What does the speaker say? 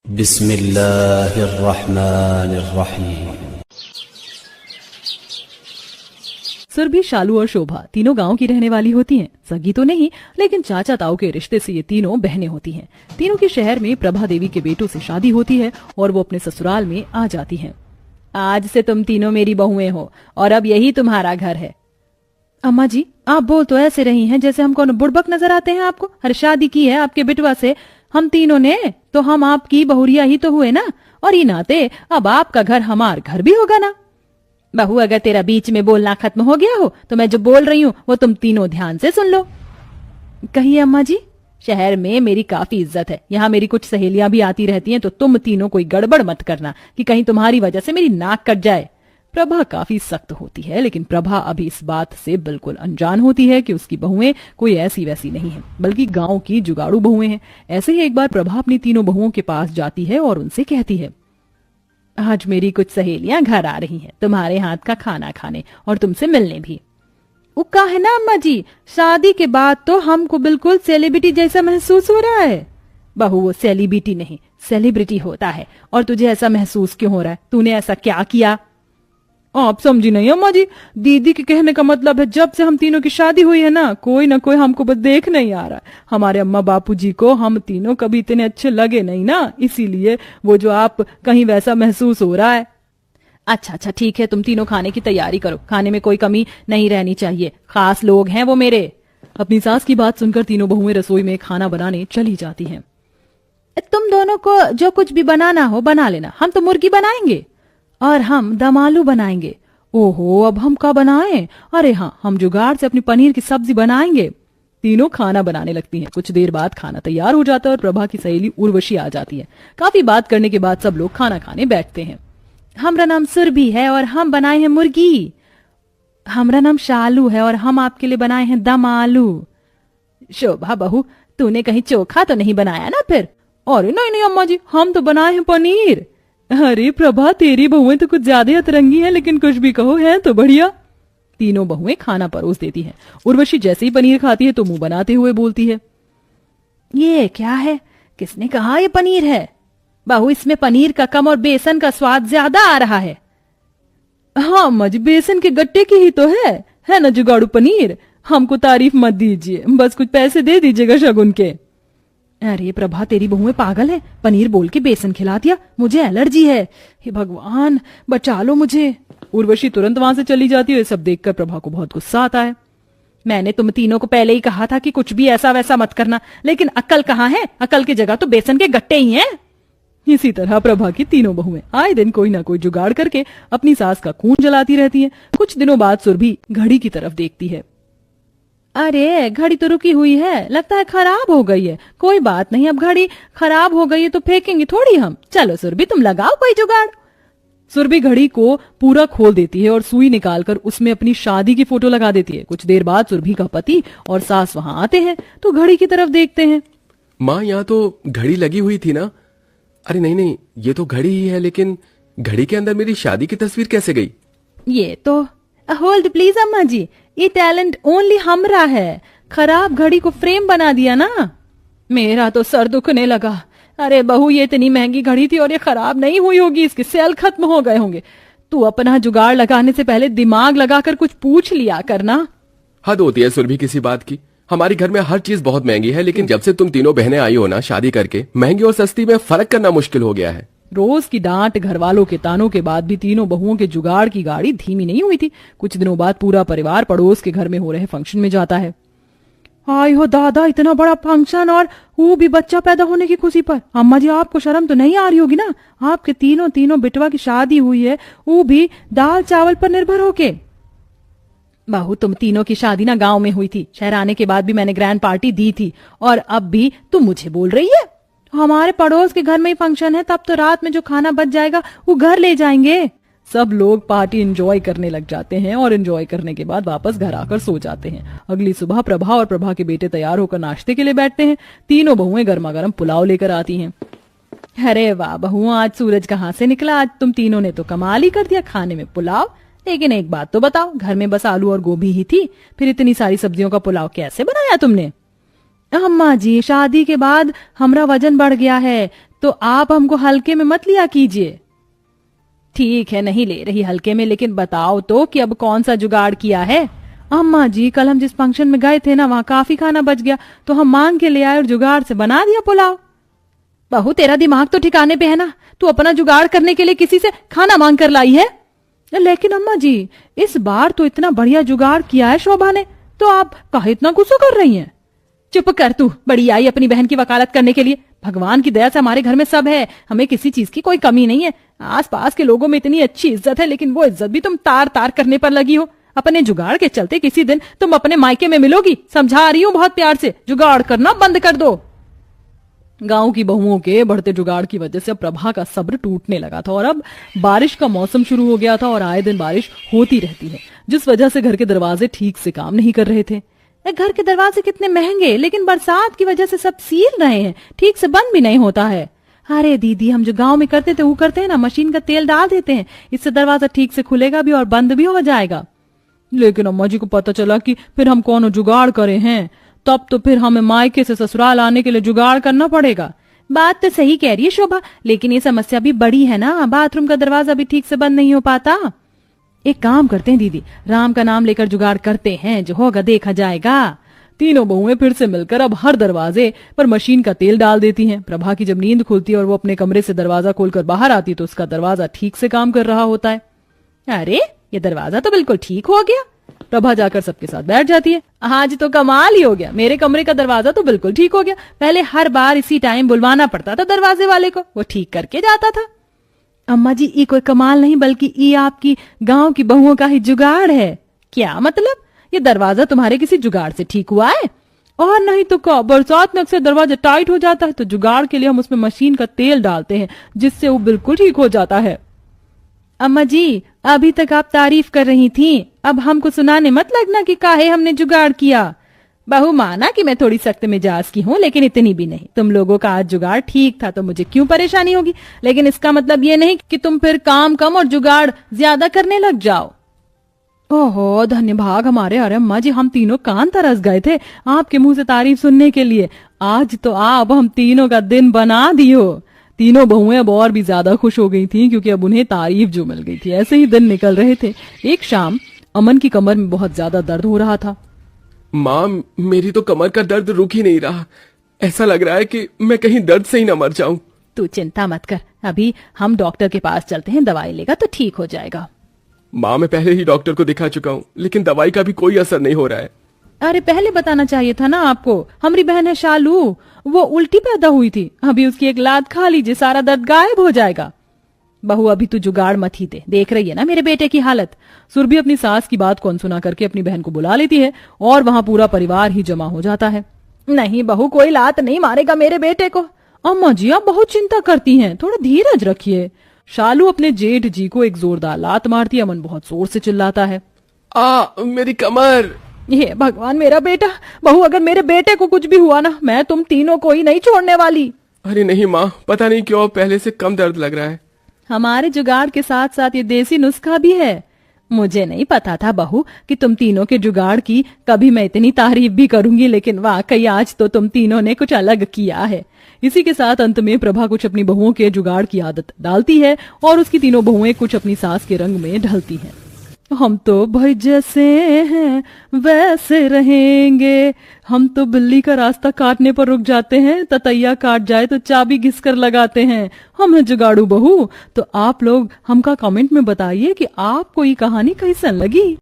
बिस्मिल्लाहिर्रहमानिर्रहीम। सुरभि, शालू और शोभा तीनों गांव की रहने वाली होती हैं। सगी तो नहीं, लेकिन चाचा ताऊ के रिश्ते से ये तीनों बहनें होती हैं। तीनों की शहर में प्रभा देवी के बेटों से शादी होती है और वो अपने ससुराल में आ जाती हैं। आज से तुम तीनों मेरी बहुएं हो और अब यही तुम्हारा घर है। अम्मा जी, आप बोल तो ऐसे रही हैं जैसे हम कौन बुड़बक नजर आते हैं आपको। हर शादी की है आपके बिटवा से हम तीनों ने, तो हम आपकी बहुरिया ही तो हुए ना, और ये नाते अब आपका घर हमार घर भी होगा ना। बहू, अगर तेरा बीच में बोलना खत्म हो गया हो तो मैं जो बोल रही हूँ वो तुम तीनों ध्यान से सुन लो। कहिए अम्मा जी। शहर में मेरी काफी इज्जत है, यहाँ मेरी कुछ सहेलियां भी आती रहती हैं, तो तुम तीनों कोई गड़बड़ मत करना कि कहीं तुम्हारी वजह से मेरी नाक कट जाए। प्रभा काफी सख्त होती है, लेकिन प्रभा अभी इस बात से बिल्कुल अनजान होती है कि उसकी बहुएं कोई ऐसी वैसी नहीं है, बल्कि गांव की जुगाड़ू बहुएं हैं। ऐसे ही एक बार प्रभा अपनी तीनों बहुओं के पास जाती है और उनसे कहती है, आज मेरी कुछ सहेलियां घर आ रही हैं तुम्हारे हाथ का खाना खाने और तुमसे मिलने भी। उक्का है ना अम्मा जी, शादी के बाद तो हमको बिल्कुल सेलिब्रिटी जैसा महसूस हो रहा है। बहू, वो सेलिब्रिटी नहीं सेलिब्रिटी होता है, और तुझे ऐसा महसूस क्यों हो रहा है? तूने ऐसा क्या किया? आप समझी नहीं अम्मा जी, दीदी के कहने का मतलब है जब से हम तीनों की शादी हुई है ना कोई हमको बस देख नहीं आ रहा है। हमारे अम्मा बापूजी को हम तीनों कभी इतने अच्छे लगे नहीं ना, इसीलिए वो जो आप कहीं वैसा महसूस हो रहा है। अच्छा ठीक है, तुम तीनों खाने की तैयारी करो, खाने में कोई कमी नहीं रहनी चाहिए, खास लोग हैं वो मेरे। अपनी सास की बात सुनकर तीनों बहुएं रसोई में खाना बनाने चली जाती हैं। तुम दोनों को जो कुछ भी बनाना हो बना लेना, हम तो मुर्गी बनाएंगे और हम दम आलू बनाएंगे। ओहो, अब हम क्या बनाएं? अरे हाँ, हम जुगाड़ से अपनी पनीर की सब्जी बनाएंगे। तीनों खाना बनाने लगती हैं। कुछ देर बाद खाना तैयार हो जाता है और प्रभा की सहेली उर्वशी आ जाती है। काफी बात करने के बाद सब लोग खाना खाने बैठते हैं। हमारा नाम सुरभि है और हम बनाए हैं मुर्गी। हमारा नाम शालू है और हम आपके लिए बनाए हैं दम आलू। शोभा बहू, तूने कहीं चोखा तो नहीं बनाया ना फिर? अरे नहीं अम्मा जी, हम तो बनाए हैं पनीर। अरे प्रभा, तेरी बहुएं तो कुछ ज्यादा अतरंगी हैं, लेकिन कुछ भी कहो है तो बढ़िया। तीनों बहुएं खाना परोस देती हैं। उर्वशी जैसे ही पनीर खाती है तो मुंह बनाते हुए बोलती है, ये क्या है? किसने कहा ये पनीर है? बहू, इसमें पनीर का कम और बेसन का स्वाद ज्यादा आ रहा है। हाँ अम्मा जी, बेसन के गट्टे की ही तो है ना जुगाड़ू पनीर। हमको तारीफ मत दीजिए, बस कुछ पैसे दे दीजिएगा शगुन के। अरे प्रभा, तेरी बहुएं पागल है, पनीर बोल के बेसन खिला दिया। मुझे एलर्जी है, हे भगवान बचा लो मुझे। उर्वशी तुरंत वहां से चली जाती है। सब देखकर प्रभा को बहुत गुस्सा आता है। मैंने तुम तीनों को पहले ही कहा था कि कुछ भी ऐसा वैसा मत करना, लेकिन अक्ल कहाँ है? अक्ल की जगह तो बेसन के गट्टे ही हैं। इसी तरह प्रभा की तीनों बहुएं आए दिन कोई ना कोई जुगाड़ करके अपनी सास का खून जलाती रहती हैं। कुछ दिनों बाद सुरभि घड़ी की तरफ देखती है। अरे, घड़ी तो रुकी हुई है, लगता है खराब हो गई है। कोई बात नहीं, अब घड़ी खराब हो गई है तो फेंकेंगे थोड़ी हम। चलो सुरभि, तुम लगाओ कोई जुगाड़। सुरभि घड़ी को पूरा खोल देती है और सुई निकालकर उसमें अपनी शादी की फोटो लगा देती है। कुछ देर बाद सुरभि का पति और सास वहां आते हैं तो घड़ी की तरफ देखते हैं। माँ, यहाँ तो घड़ी लगी हुई थी ना? अरे नहीं, ये तो घड़ी ही है, लेकिन घड़ी के अंदर मेरी शादी की तस्वीर कैसे गई? ये तो होल्ड प्लीज अम्मा जी, ये टैलेंट ओनली हमरा है। खराब घड़ी को फ्रेम बना दिया ना। मेरा तो सर दुखने लगा। अरे बहू, ये इतनी महंगी घड़ी थी और ये खराब नहीं हुई होगी, इसके सेल खत्म हो गए होंगे। तू अपना जुगाड़ लगाने से पहले दिमाग लगाकर कुछ पूछ लिया करना। हद होती है सुरभि किसी बात की। हमारे घर में हर चीज बहुत महंगी है, लेकिन जब से तुम तीनों बहनें आई हो ना शादी करके, महंगी और सस्ती में फर्क करना मुश्किल हो गया है। रोज की डांट, घर वालों के तानों के बाद भी तीनों बहुओं के जुगाड़ की गाड़ी धीमी नहीं हुई थी। कुछ दिनों बाद पूरा परिवार पड़ोस के घर में हो रहे फंक्शन में जाता है। हाय हो दादा, इतना बड़ा फंक्शन और वो भी बच्चा पैदा होने की खुशी पर। अम्मा जी, आपको शर्म तो नहीं आ रही होगी ना? आपके तीनों बिटवा की शादी हुई है, वो भी दाल चावल पर निर्भर होके। बहू, तुम तीनों की शादी ना गांव में हुई थी। शहर आने के बाद भी मैंने ग्रैंड पार्टी दी थी, और अब भी तुम मुझे बोल रही है? हमारे पड़ोस के घर में ही फंक्शन है, तब तो रात में जो खाना बच जाएगा वो घर ले जाएंगे। सब लोग पार्टी एंजॉय करने लग जाते हैं और एंजॉय करने के बाद वापस घर आकर सो जाते हैं। अगली सुबह प्रभा और प्रभा के बेटे तैयार होकर नाश्ते के लिए बैठते हैं। तीनों बहुएं गर्मा गर्म पुलाव लेकर आती हैं। अरे वाह बहू, आज सूरज कहाँ से निकला? आज तुम तीनों ने तो कमाल ही कर दिया, खाने में पुलाव। लेकिन एक बात तो बताओ, घर में बस आलू और गोभी ही थी, फिर इतनी सारी सब्जियों का पुलाव कैसे बनाया तुमने? अम्मा जी, शादी के बाद हमरा वजन बढ़ गया है, तो आप हमको हल्के में मत लिया कीजिए। ठीक है, नहीं ले रही हल्के में, लेकिन बताओ तो कि अब कौन सा जुगाड़ किया है। अम्मा जी, कल हम जिस फंक्शन में गए थे ना, वहाँ काफी खाना बच गया, तो हम मांग के ले आए और जुगाड़ से बना दिया पुलाव। बहू, तेरा दिमाग तो ठिकाने पे है ना? तू अपना जुगाड़ करने के लिए किसी से खाना मांग कर लाई है? लेकिन अम्मा जी, इस बार तो इतना बढ़िया जुगाड़ किया है शोभा ने, तो आप काहे इतना गुस्सा कर रही हैं? चुप कर तू, बड़ी आई अपनी बहन की वकालत करने के लिए। भगवान की दया से हमारे घर में सब है, हमें किसी चीज की कोई कमी नहीं है। आसपास के लोगों में इतनी अच्छी इज्जत है, लेकिन वो इज्जत भी तुम तार तार करने पर लगी हो। अपने जुगाड़ के चलते किसी दिन तुम अपने मायके में मिलोगी। समझा रही हूँ बहुत प्यार से, जुगाड़ करना बंद कर दो। गांव की बहुओं के बढ़ते जुगाड़ की वजह से अब प्रभा का सब्र टूटने लगा था, और अब बारिश का मौसम शुरू हो गया था और आए दिन बारिश होती रहती है, जिस वजह से घर के दरवाजे ठीक से काम नहीं कर रहे थे। घर के दरवाजे कितने महंगे, लेकिन बरसात की वजह से सब सील रहे हैं, ठीक से बंद भी नहीं होता है। अरे दीदी, हम जो गांव में करते थे वो करते हैं ना, मशीन का तेल डाल देते हैं, इससे दरवाजा ठीक से खुलेगा भी और बंद भी हो जाएगा। लेकिन अम्मा जी को पता चला कि फिर हम कौन जुगाड़ करे हैं, तब तो फिर हमें मायके से ससुराल आने के लिए जुगाड़ करना पड़ेगा। बात तो सही कह रही है शोभा, लेकिन ये समस्या भी बड़ी है ना, बाथरूम का दरवाजा भी ठीक से बंद नहीं हो पाता। एक काम करते हैं दीदी, राम का नाम लेकर जुगाड़ करते हैं, जो होगा देखा जाएगा। तीनों बहुएं फिर से मिलकर अब हर दरवाजे पर मशीन का तेल डाल देती हैं। प्रभा की जब नींद खुलती है और वो अपने कमरे से दरवाजा खोलकर बाहर आती है, तो उसका दरवाजा ठीक से काम कर रहा होता है। अरे, ये दरवाजा तो बिल्कुल ठीक हो गया। प्रभा जाकर सबके साथ बैठ जाती है। आज तो कमाल ही हो गया, मेरे कमरे का दरवाजा तो बिल्कुल ठीक हो गया। पहले हर बार इसी टाइम बुलवाना पड़ता था दरवाजे वाले को, वो ठीक करके जाता था। अम्मा जी, ये कोई कमाल नहीं, बल्कि ये आपकी गांव की बहुओं का ही जुगाड़ है। क्या मतलब? ये दरवाजा तुम्हारे किसी जुगाड़ से ठीक हुआ है? और नहीं तो क्या, बरसात में अक्सर दरवाजा टाइट हो जाता है, तो जुगाड़ के लिए हम उसमें मशीन का तेल डालते हैं, जिससे वो बिल्कुल ठीक हो जाता है। अम्मा जी, अभी तक आप तारीफ कर रही थी, अब हमको सुनाने मत लगना कि काहे हमने जुगाड़ किया। बहू, माना कि मैं थोड़ी सख्त मिजाज की हूँ, लेकिन इतनी भी नहीं। तुम लोगों का आज जुगाड़ ठीक था तो मुझे क्यों परेशानी होगी, लेकिन इसका मतलब ये नहीं कि तुम फिर काम कम और जुगाड़ ज्यादा करने लग जाओ। ओहो, धन्य भाग हमारे। अरे अम्मा जी, हम तीनों कान तरस गए थे आपके मुंह से तारीफ सुनने के लिए। आज तो आप हम तीनों का दिन बना दियो। तीनों बहुएं अब और भी ज्यादा खुश हो गई थीं, क्योंकि अब उन्हें तारीफ जो मिल गई थी। ऐसे ही दिन निकल रहे थे। एक शाम अमन की कमर में बहुत ज्यादा दर्द हो रहा था। माँ, मेरी तो कमर का दर्द रुक ही नहीं रहा। ऐसा लग रहा है कि मैं कहीं दर्द से ही न मर जाऊं। तू चिंता मत कर, अभी हम डॉक्टर के पास चलते हैं, दवाई लेगा तो ठीक हो जाएगा। माँ, मैं पहले ही डॉक्टर को दिखा चुका हूँ, लेकिन दवाई का भी कोई असर नहीं हो रहा है। अरे पहले बताना चाहिए था ना आपको। हमारी बहन है शालू, वो उल्टी पैदा हुई थी, अभी उसकी एक लात खा लीजिए, सारा दर्द गायब हो जाएगा। बहू, अभी तू जुगाड़ मत ही दे, देख रही है ना मेरे बेटे की हालत। सुरभि अपनी सास की बात को अनसुना करके अपनी बहन को बुला लेती है और वहाँ पूरा परिवार ही जमा हो जाता है। नहीं बहू, कोई लात नहीं मारेगा मेरे बेटे को। अम्मा जी, आप बहुत चिंता करती हैं, थोड़ा धीरज रखिए। शालू अपने जेठ जी को एक जोरदार लात मारती है। अमन बहुत जोर से चिल्लाता है, मेरी कमर। ये भगवान, मेरा बेटा। बहू, अगर मेरे बेटे को कुछ भी हुआ ना, मैं तुम तीनों को ही नहीं छोड़ने वाली। अरे नहीं माँ, पता नहीं क्यों पहले से कम दर्द लग रहा है। हमारे जुगाड़ के साथ साथ ये देसी नुस्खा भी है। मुझे नहीं पता था बहू कि तुम तीनों के जुगाड़ की कभी मैं इतनी तारीफ भी करूंगी, लेकिन वाकई आज तो तुम तीनों ने कुछ अलग किया है। इसी के साथ अंत में प्रभा कुछ अपनी बहुओं के जुगाड़ की आदत डालती है और उसकी तीनों बहुएं कुछ अपनी सास के रंग में ढलती हैं। हम तो भाई जैसे हैं वैसे रहेंगे, हम तो बिल्ली का रास्ता काटने पर रुक जाते हैं, ततैया काट जाए तो चाबी घिस कर लगाते हैं। हम हैं जुगाड़ू बहू। तो आप लोग हमका कमेंट में बताइए कि आपको ये कहानी कैसन लगी।